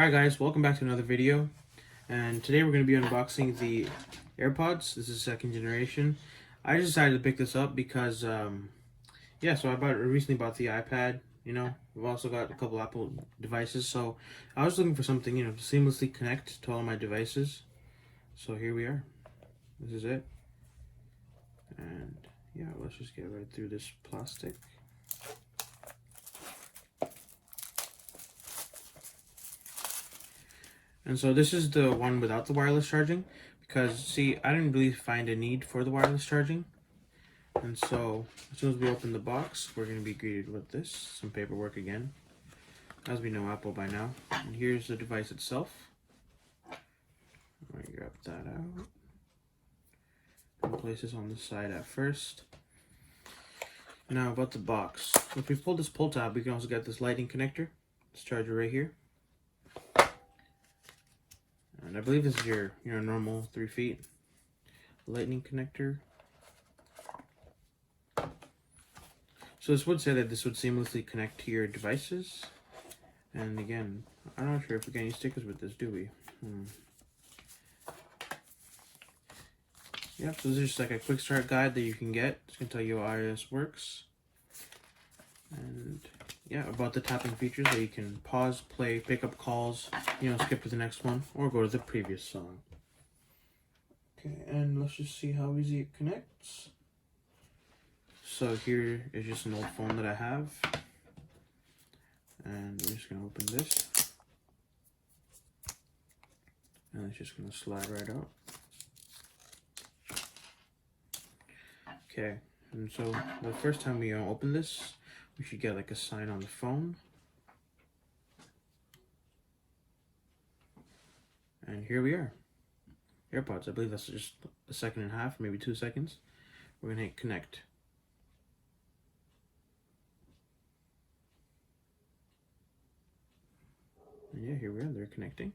Alright guys, welcome back to another video, and today we're going to be unboxing the Airpods. This is second generation. I just decided to pick this up because, so I recently bought the iPad, we've also got a couple Apple devices, so I was looking for something, to seamlessly connect to all my devices. So here we are. This is it. And yeah, let's just get right through this plastic. And so this is the one without the wireless charging, because see, I didn't really find a need for the wireless charging. And so as soon as we open the box, we're going to be greeted with this, some paperwork again, as we know Apple by now. And here's the device itself. I'm going to grab that out and place this on the side at first. Now about the box. If we pull this pull tab, we can also get this lighting connector, this charger right here. And I believe this is your normal 3 feet lightning connector. So this would say that this would seamlessly connect to your devices. And again, I'm not sure if we get any stickers with this, do we? Yep, so this is just like a quick start guide that you can get. It's going to tell you how iOS works. And yeah, about the tapping features, that you can pause, play, pick up calls, skip to the next one, or go to the previous song. Okay, and let's just see how easy it connects. So here is just an old phone that I have. And we're just going to open this. And it's just going to slide right out. Okay, and so the first time we open this, we should get like a sign on the phone. And here we are. Airpods. I believe that's just a second and a half, maybe 2 seconds. We're going to hit connect. And yeah, here we are. They're connecting.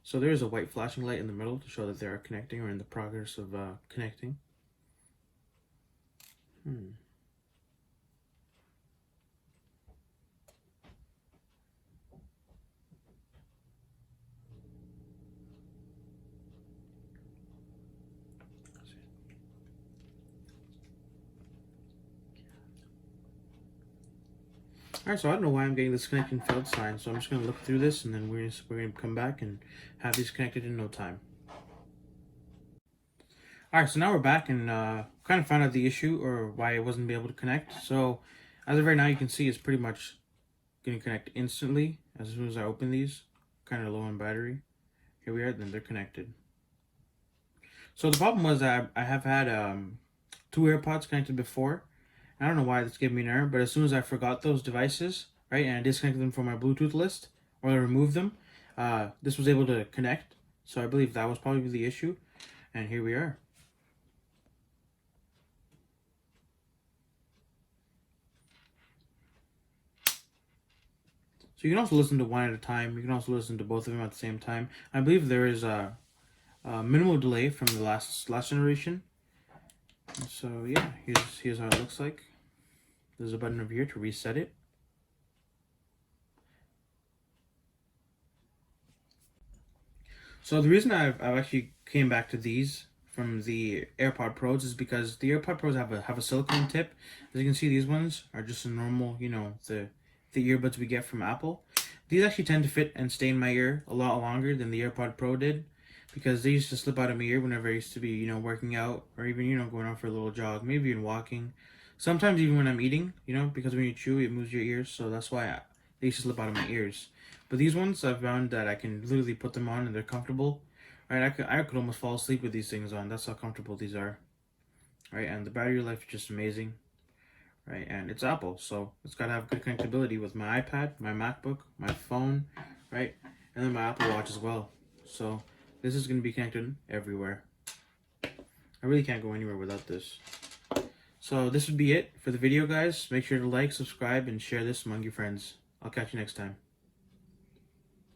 So there is a white flashing light in the middle to show that they are connecting or in the progress of connecting. Alright, so I don't know why I'm getting this connection failed sign, so I'm just going to look through this, and then we're going to come back and have these connected in no time. Alright, so now we're back and kind of found out the issue, or why it wasn't able to connect. So as of right now, you can see it's pretty much going to connect instantly as soon as I open these. Kind of low on battery. Here we are, then they're connected. So the problem was that I have had 2 AirPods connected before. I don't know why this gave me an error, but as soon as I forgot those devices, right, and I disconnected them from my Bluetooth list, or I removed them, this was able to connect. So I believe that was probably the issue, and here we are. So you can also listen to one at a time. You can also listen to both of them at the same time. I believe there is a minimal delay from the last generation. So yeah, here's how it looks like. There's a button over here to reset it. So the reason I've actually came back to these from the AirPod Pros is because the AirPod Pros have a silicone tip. As you can see, these ones are just a normal, the earbuds we get from Apple. These actually tend to fit and stay in my ear a lot longer than the AirPod Pro did, because they used to slip out of my ear whenever I used to be, working out, or even, going out for a little jog, maybe even walking. Sometimes even when I'm eating, because when you chew, it moves your ears, so that's why they used to slip out of my ears. But these ones, I've found that I can literally put them on and they're comfortable. Right, I could almost fall asleep with these things on. That's how comfortable these are. Right, and the battery life is just amazing. Right, and it's Apple, so it's got to have good connectivity with my iPad, my MacBook, my phone, right, and then my Apple Watch as well. So this is going to be connected everywhere. I really can't go anywhere without this. So this would be it for the video, guys. Make sure to like, subscribe, and share this among your friends. I'll catch you next time.